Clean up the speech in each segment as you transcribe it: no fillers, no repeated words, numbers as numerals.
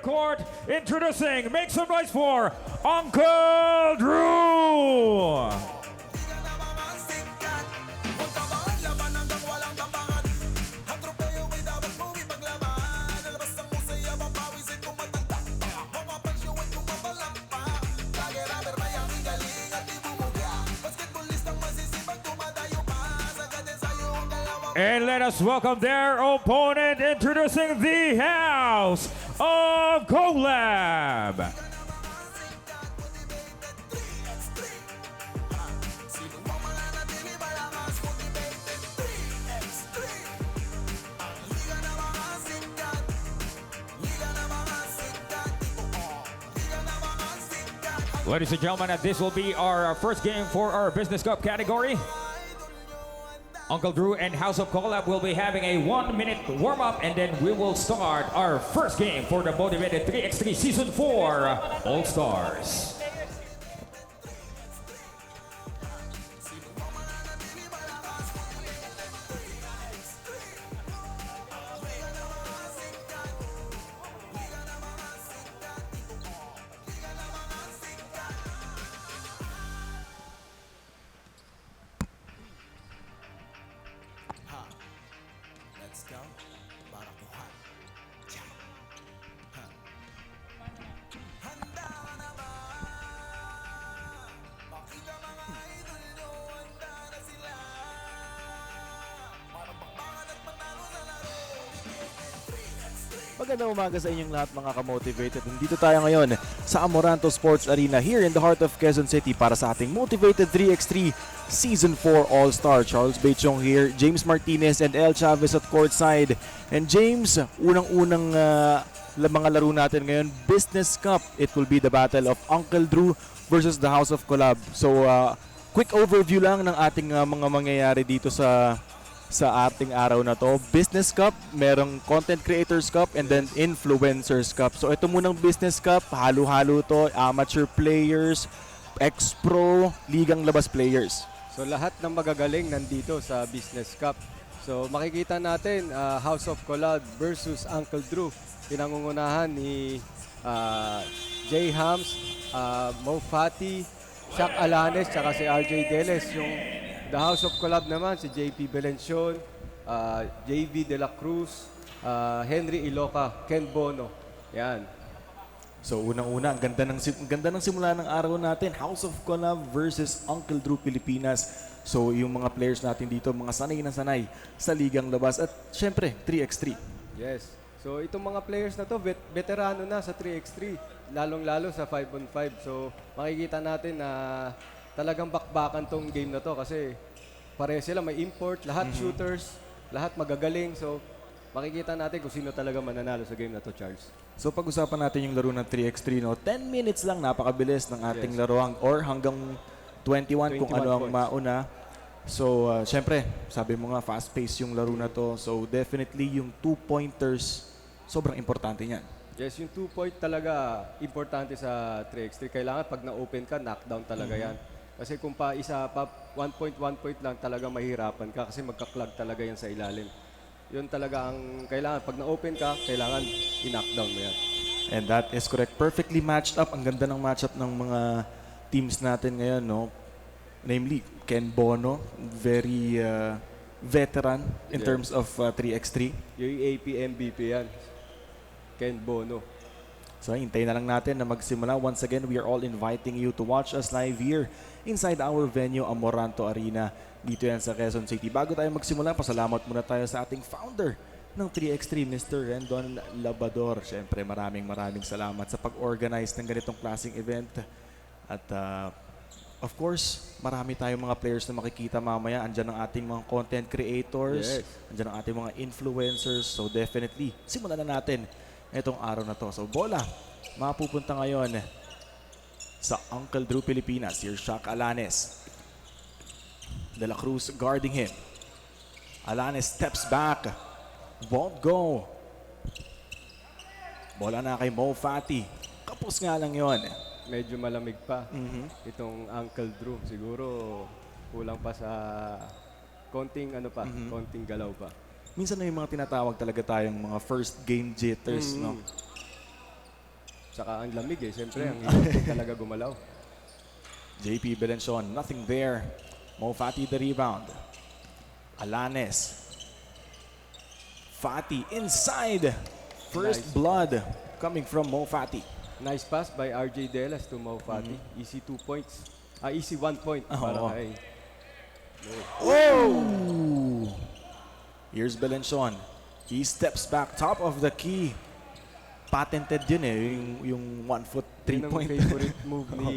court. Introducing, make some noise for Uncle Drew! And let us welcome their opponent, introducing the House of Collab. Ladies and gentlemen, this will be our first game for our Business Cup category. Uncle Drew and House of Collab will be having a 1-minute warm-up, and then we will start our first game for the Motivated 3x3 Season 4 All-Stars. Magandang umaga sa inyong lahat mga ka-motivated. Nandito tayo ngayon sa Amoranto Sports Arena here in the heart of Quezon City para sa ating Motivated 3x3 Season 4 All-Star. Charles Bechong here, James Martinez and El Chavez at courtside. And James, unang-unang mga laro natin ngayon, Business Cup. It will be the battle of Uncle Drew versus the House of Collab. So, quick overview lang ng ating mga mangyayari dito sa ating araw na to. Business Cup, merong Content Creators Cup, and then Influencers Cup. So ito munang Business Cup, halo-halo to, amateur players, ex-pro, ligang labas players. So lahat ng magagaling nandito sa Business Cup. So makikita natin House of Collab versus Uncle Drew. Pinangungunahan ni Jay Hams, Mo Fati, Shaq Alanes, tsaka si RJ Deles. Yung The House of Collab naman, si JP Belencion, JV De La Cruz, Henry Iloca, Ken Bono. Yan. So unang-una, ang ganda ng simula ng araw natin. House of Collab versus Uncle Drew Pilipinas. So yung mga players natin dito, mga sanay na sanay sa ligang labas. At syempre, 3x3. Yes. So itong mga players na to, veterano na sa 3x3. Lalong-lalo sa 5-on-5. So makikita natin na talagang bakbakan tong game na to kasi pareho sila, may import, lahat shooters, lahat magagaling. So, makikita natin kung sino talaga mananalo sa game na to, Charles. So pag-usapan natin yung laro ng 3x3, no? 10 minutes lang, napakabilis ng ating laruan or hanggang 21 kung ano ang mauna. So, syempre, sabi mo nga, fast-paced yung laro na to. So, definitely yung 2-pointers, sobrang importante niyan. Yes, yung 2-point talaga importante sa 3x3. Kailangan pag na-open ka, knockdown talaga yan. Kasi kung pa isa pa 1 point lang talaga mahirapan ka kasi magka-clog talaga yan sa ilalim. Yun talaga ang kailangan. Pag na-open ka, kailangan i-knockdown mo yan. And that is correct. Perfectly matched up. Ang ganda ng matchup ng mga teams natin ngayon, no? Namely, Ken Bono, very veteran in terms of 3x3. Yung AP MVP yan. Ken Bono. So, hintayin na lang natin na magsimula. Once again, we are all inviting you to watch us live here inside our venue, Amoranto Arena, dito yan sa Quezon City. Bago tayo magsimula, pasalamat muna tayo sa ating founder ng 3x3, Mr. Rendon Labador. Siyempre, maraming salamat sa pag-organize ng ganitong klaseng event. At, of course, marami tayong mga players na makikita mamaya. Andyan ang ating mga content creators. Yes. Andyan ang ating mga influencers. So, definitely, simulan na natin itong araw na to. So, bola, mapupunta ngayon sa Uncle Drew Pilipinas. Here's Shaq Alanes. De La Cruz guarding him. Alanes steps back. Won't go. Bola na kay Mo Fati. Kapos nga lang yon. Medyo malamig pa itong Uncle Drew. Siguro kulang pa sa konting konting galaw pa. Minsan na yung mga tinatawag talaga tayong mga first game jitters, no? Saka ang lamig eh. Siyempre, ang hirap din talaga gumalaw. JP Belencion, nothing there. Mo Fati the rebound. Alanes. Fati inside. First Nice. blood coming from Mo Fati. Nice pass by RJ Delas to Mo Fati. Easy 2 points. Easy 1 point para Oo. kay... Oh! Here's Belencion. He steps back top of the key. Patented yun eh, yung 1 foot 3 Yun ang point. favorite move ni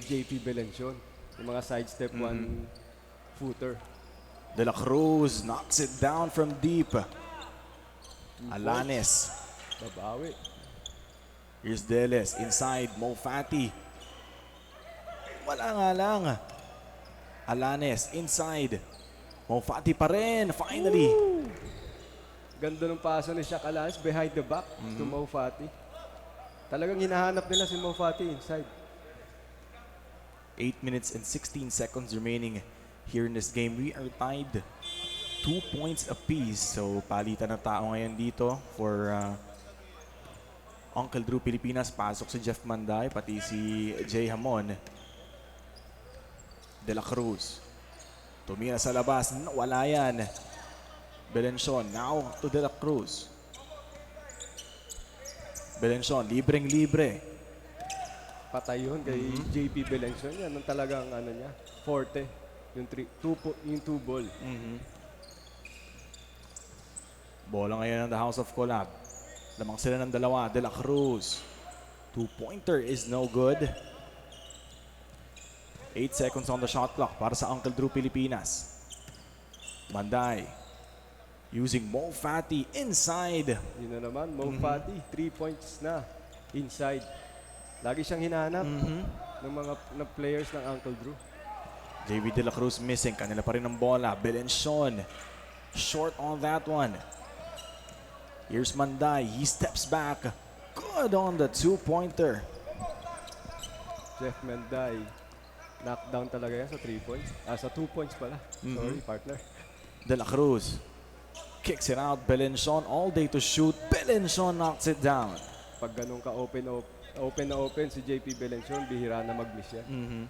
JP Belencion. Yung mga sidestep 1 footer. De La Cruz knocks it down from deep. Alanes. Babawi. Here's Deles inside Mo Fati. Wala nga lang. Alanes inside. Mo Fati pa rin. Finally. Ganda ng paso ni Shaq Alanes behind the back to Mo Fati. Talagang hinahanap nila si Mo Fati inside. 8 minutes and 16 seconds remaining here in this game. We are tied 2 points apiece. So palitan ng tao ngayon dito for Uncle Drew Pilipinas. Pasok si Jeff Manday, pati si Jay Hamon. De La Cruz. Tumira sa labas. Wala yan. Belencion now to De La Cruz. Belencion, libreng-libre. Patay yun kay JP Belencion. Yan ang talagang ano niya, forte. Yung 2 ball. Bola ngayon ng the House of Collab. Lamang sila ng dalawa. De La Cruz. 2-pointer is no good. 8 seconds on the shot clock para sa Uncle Drew Pilipinas. Manday. Using Mo Fati inside. Yun na naman, Mo Fati, 3 points na inside. Lagi siyang hinahanap ng mga players ng Uncle Drew. JV De La Cruz missing. Kanila pa rin ang bola. Belencion. Short on that one. Here's Manday. He steps back. Good on the 2-pointer. Jeff Menday, knockdown talaga yan sa 3 points. Sa 2 points pala. Sorry, partner. De La Cruz kicks it out. Belencion all day to shoot. Belencion knocks it down. Pag ganun ka open na open si JP Belencion, bihira na mag-miss yan.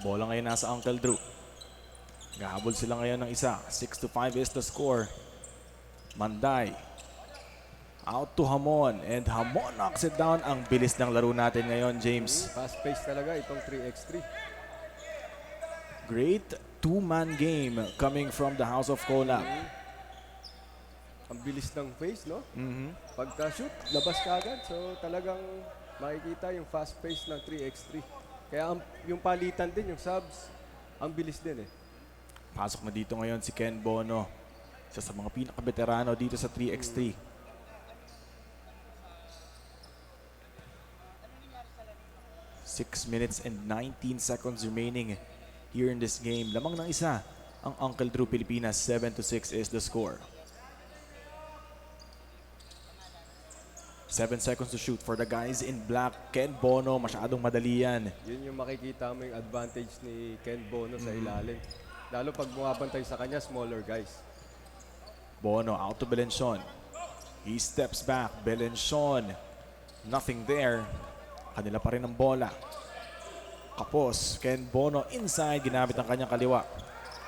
Bola ngayon nasa Uncle Drew. Gahabol sila ngayon ng isa. 6-5 is the score. Manday. Out to Hamon. And Hamon knocks it down. Ang bilis ng laro natin ngayon, James. Fast pace talaga itong 3x3. Great two-man game coming from the House of Collab. Ang bilis ng pace, no? Pagka-shoot, labas ka agad. So talagang makikita yung fast pace ng 3x3. Kaya yung palitan din, yung subs, ang bilis din eh. Pasok na dito ngayon si Ken Bono. Isa sa mga pinaka-veterano dito sa 3x3. Six minutes and 19 seconds remaining here in this game. Lamang ng isa ang Uncle Drew Pilipinas. 7-6 is the score. 7 seconds to shoot for the guys in black. Ken Bono, masyadong madali yan. Yun yung makikita mo yung advantage ni Ken Bono sa ilalim. Lalo pag bumabantay sa kanya, smaller guys. Bono out to Belencion. He steps back. Belencion. Nothing there. Kanila pa rin ang bola. Kapos. Ken Bono inside. Ginamit ang kanyang kaliwa.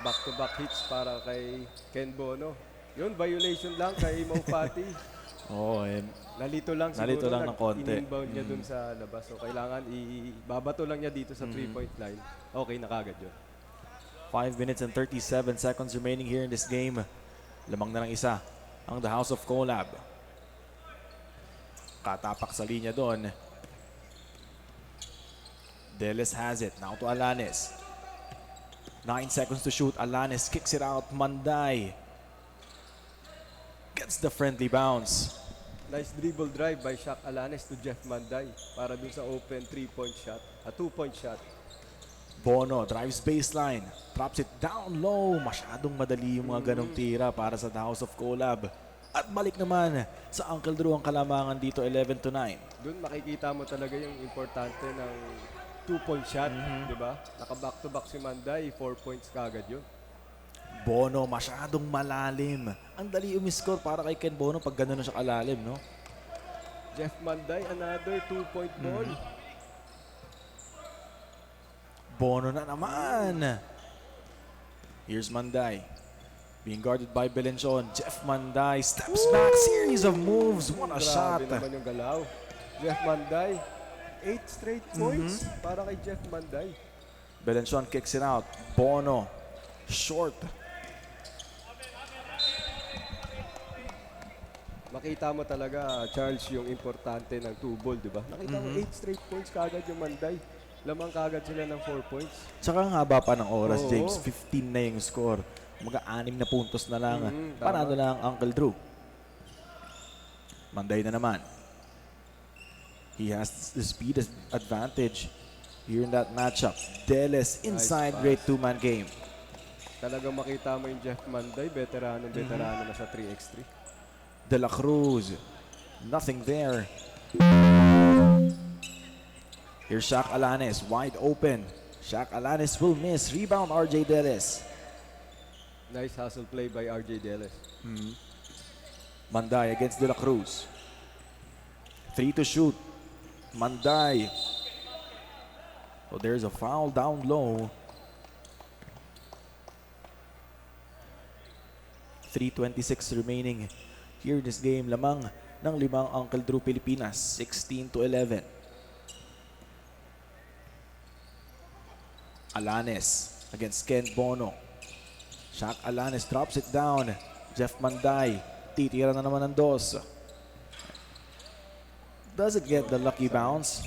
Back-to-back hits para kay Ken Bono. Yun, violation lang kay Mo Fati. Oo, Nalito lang siguro. Nalito lang ng konti. In-inbound niya dun sa labas. So kailangan ibabato lang niya dito sa 3-point line. Okay na kagad yun. 5 minutes and 37 seconds remaining here in this game. Lamang na lang isa ang the House of Collab. Katapak sa linya doon. Deles has it. Now to Alanes. 9 seconds to shoot. Alanes kicks it out. Manday gets the friendly bounce. Nice dribble drive by Shaq Alanes to Jeff Manday para dun sa open 3-point shot. 2-point shot. Bono drives baseline. Drops it down low. Masyadong madali yung mga ganong tira para sa the House of Collab. At balik naman sa Uncle Drew ang kalamangan dito 11-9. Doon makikita mo talaga yung importante ng 2-point shot, di ba? Naka-back-to-back si Manday, 4 points kagad yun. Bono masyadong malalim. Ang dali umiscore para kay Ken Bono pag gano'n na siya kalalim, no? Jeff Manday, another 2-point ball. Bono na naman. Here's Manday. Being guarded by Belenchon. Jeff Manday steps back. Series of moves. What a shot. Grabe naman yung galaw. Jeff Manday, 8 straight points para kay Jeff Manday. Belenchon kicks it out. Bono. Short. Makita mo talaga, Charles, yung importante ng 2-ball, di ba? Nakita mo, 8 straight points kagad yung Manday. Lamang kagad sila ng 4 points. Tsaka ang haba pa ng oras, Oo. James. 15 na yung score. Mga-6 na puntos na lang. tama. Panalo na ang Uncle Drew. Manday na naman. He has the speed advantage here in that matchup. Deles inside, pass. great two-man game. Talagang makita mo yung Jeff Manday, veterano na sa 3x3. De La Cruz. Nothing there. Here's Shaq Alanes, wide open. Shaq Alanes will miss. Rebound, RJ Deles. Nice hustle play by RJ Deles. Manday against De La Cruz. 3 to shoot. Manday. So there's a foul down low. 3:26 remaining here in this game. Lamang ng 5 Uncle Drew Pilipinas. 16-11. Alanes against Ken Bono. Shaq Alanes drops it down. Jeff Manday. Titira na naman ng dos. Doesn't get the lucky bounce.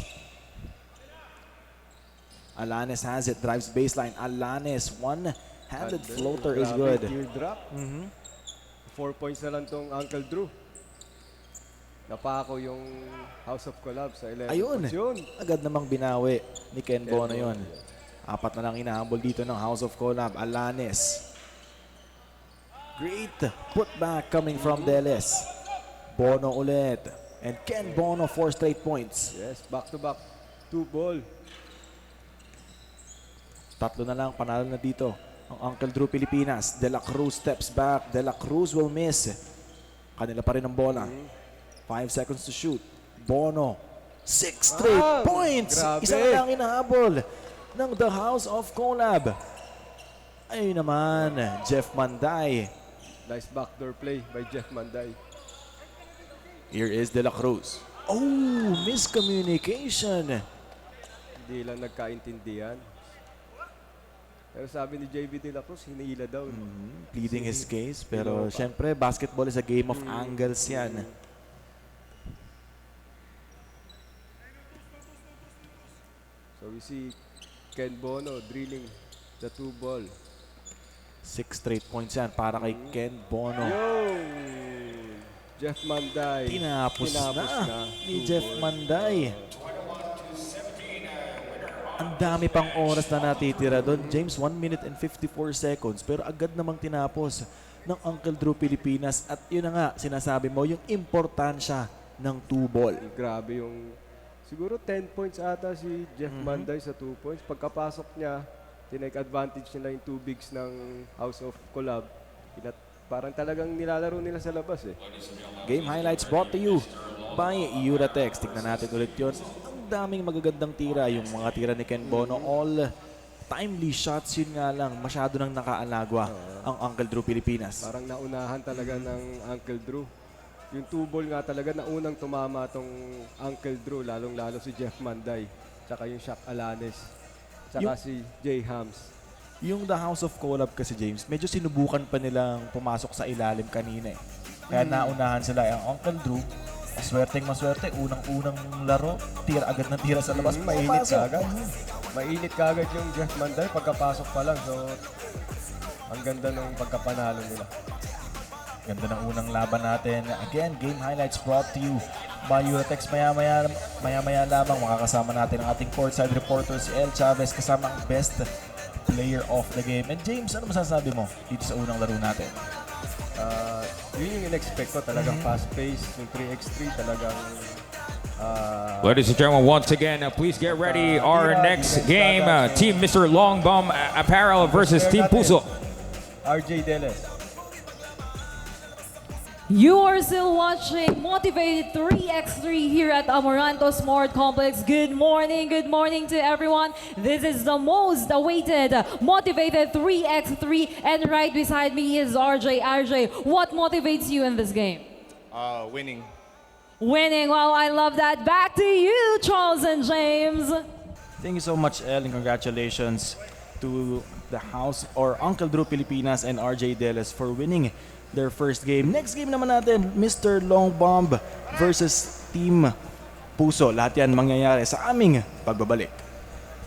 Alanes has it. Drives baseline. Alanes. One-handed floater is good. Teardrop. 4 points na lang tong Uncle Drew. Napako yung House of Collab sa 11 Ayun. points yun. Agad namang binawi ni Ken Bono yun. 4 na lang inahabol dito ng House of Collab. Alanes. Great putback coming from Deles. Bono ulit. And Ken Bono 4 straight points. Yes, back-to-back. 2-ball. 3 na lang, panalo na dito ang Uncle Drew Pilipinas. De La Cruz steps back. De La Cruz will miss. Kanila pa rin ang bola. 5 seconds to shoot. Bono. 6 straight points. Grabe. Isa na lang inahabol ng The House of Collab. Ayun naman, Jeff Manday. Nice backdoor play by Jeff Manday. Here is De La Cruz. Oh, miscommunication. Hindi lang nagkaintindihan. Pero sabi ni JB De La Cruz, hinihila daw. Pleading his case. Pero syempre, basketball is a game of angles yan. So we see Ken Bono drilling the 2-ball. 6 straight points yan para kay Ken Bono. Yo! Jeff Manday. Tinapos na ni Jeff Manday. Ang dami pang oras na natitira doon. James, 1 minute and 54 seconds. Pero agad namang tinapos ng Uncle Drew Pilipinas. At yun na nga, sinasabi mo, yung importansya ng 2-ball. Grabe yung... Siguro 10 points ata si Jeff Manday sa 2 points. Pagkapasok niya, tinake advantage nila yung 2 bigs ng House of Collab. Parang talagang nilalaro nila sa labas eh. Game highlights brought to you by Uratex. Tignan natin ulit yun. Ang daming magagandang tira. Yung mga tira ni Ken Bono, all timely shots. Yun nga lang, masyado nang nakaalagwa ang Uncle Drew Pilipinas. Parang naunahan talaga ng Uncle Drew. Yung 2-ball nga talaga, naunang tumama tong Uncle Drew, lalong-lalo si Jeff Manday. Tsaka yung Shaq Alanes. Tsaka si Jay Hams. Yung The House of Collab kasi, James, medyo sinubukan pa nilang pumasok sa ilalim kanina eh. Kaya naunahan sila ang Uncle Drew. Maswerte, unang-unang laro, tira agad ng tira sa labas. Mainit kagad. Mainit kagad yung Jeff Manday pagkapasok pa lang. So, ang ganda ng pagkapanalo nila. Ganda ng unang laban natin. Again, game highlights brought to you by Uratex. Maya-maya lamang makakasama natin ang ating courtside reporter si El Chavez kasama ang best player of the game. And James, ano masasabi mo dito sa unang laro natin? Yun yung in-expect ko. Talagang fast-paced. Yung 3x3 talagang... Ladies and gentlemen, once again, please get ready. Our next game, Team Mr. Longbum Apparel versus Team Puso. RJ Deles. You are still watching Motivated 3x3 here at Amoranto Smart Complex. Good morning to everyone. This is the most awaited Motivated 3x3, and right beside me is RJ. RJ, what motivates you in this game? Winning. Winning. Wow, I love that. Back to you, Charles and James. Thank you so much, El, and congratulations to the house or Uncle Drew Pilipinas and RJ Deles for winning their first game. Next game naman natin, Mr. Long Bomb versus Team Puso. Lahat yan mangyayari sa aming pagbabalik.